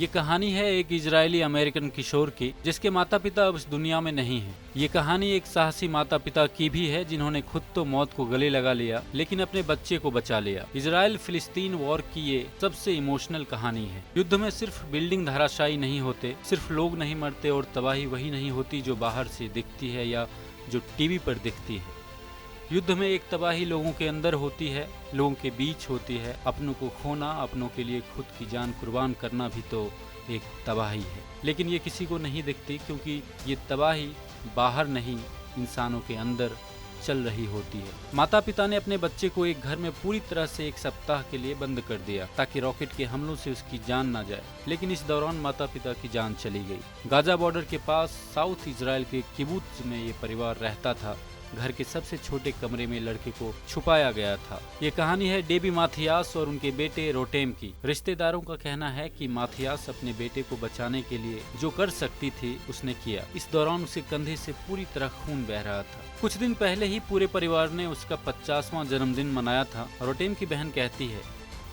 ये कहानी है एक इजरायली अमेरिकन किशोर की जिसके माता पिता अब इस दुनिया में नहीं हैं। ये कहानी एक साहसी माता पिता की भी है जिन्होंने खुद तो मौत को गले लगा लिया लेकिन अपने बच्चे को बचा लिया। इजराइल फिलिस्तीन वॉर की ये सबसे इमोशनल कहानी है। युद्ध में सिर्फ बिल्डिंग धराशायी नहीं होते, सिर्फ लोग नहीं मरते और तबाही वही नहीं होती जो बाहर से दिखती है या जो टीवी पर दिखती है। युद्ध में एक तबाही लोगों के अंदर होती है, लोगों के बीच होती है। अपनों को खोना, अपनों के लिए खुद की जान कुर्बान करना भी तो एक तबाही है, लेकिन ये किसी को नहीं दिखती क्योंकि ये तबाही बाहर नहीं, इंसानों के अंदर चल रही होती है। माता पिता ने अपने बच्चे को एक घर में पूरी तरह से एक सप्ताह के लिए बंद कर दिया ताकि रॉकेट के हमलों से उसकी जान ना जाए, लेकिन इस दौरान माता पिता की जान चली गई। गाजा बॉर्डर के पास साउथ इजराइल के किबुत्ज में ये परिवार रहता था। घर के सबसे छोटे कमरे में लड़के को छुपाया गया था। ये कहानी है डेबी माथियास और उनके बेटे रोटेम की। रिश्तेदारों का कहना है कि माथियास अपने बेटे को बचाने के लिए जो कर सकती थी उसने किया। इस दौरान उसके कंधे से पूरी तरह खून बह रहा था। कुछ दिन पहले ही पूरे परिवार ने उसका 50वां जन्मदिन मनाया था। रोटेम की बहन कहती है,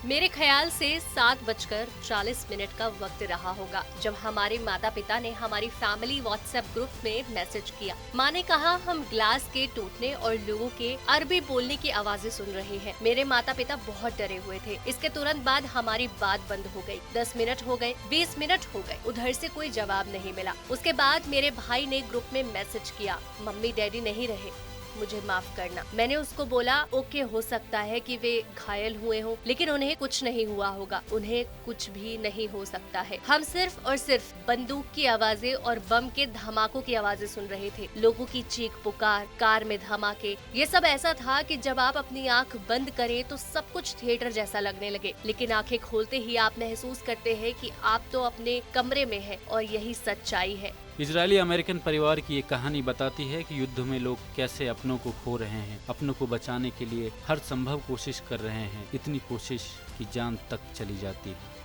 मेरे ख्याल से 7:40 का वक्त रहा होगा जब हमारे माता पिता ने हमारी फैमिली व्हाट्सएप ग्रुप में मैसेज किया। माँ ने कहा हम ग्लास के टूटने और लोगों के अरबी बोलने की आवाजें सुन रहे हैं। मेरे माता पिता बहुत डरे हुए थे। इसके तुरंत बाद हमारी बात बंद हो गई। 10 मिनट हो गए, 20 मिनट हो गए, उधर से कोई जवाब नहीं मिला। उसके बाद मेरे भाई ने ग्रुप में मैसेज किया, मम्मी डैडी नहीं रहे, मुझे माफ करना। मैंने उसको बोला ओके, हो सकता है कि वे घायल हुए हों, लेकिन उन्हें कुछ नहीं हुआ होगा, उन्हें कुछ भी नहीं हो सकता है। हम सिर्फ और सिर्फ बंदूक की आवाजें और बम के धमाकों की आवाजें सुन रहे थे, लोगों की चीख पुकार, कार में धमाके। ये सब ऐसा था कि जब आप अपनी आंख बंद करें तो सब कुछ थिएटर जैसा लगने लगे, लेकिन आंखें खोलते ही आप महसूस करते हैं कि आप तो अपने कमरे में हैं और यही सच्चाई है। इजरायली अमेरिकन परिवार की ये कहानी बताती है कि युद्ध में लोग कैसे अपनों को खो रहे हैं, अपनों को बचाने के लिए हर संभव कोशिश कर रहे हैं, इतनी कोशिश कि जान तक चली जाती है।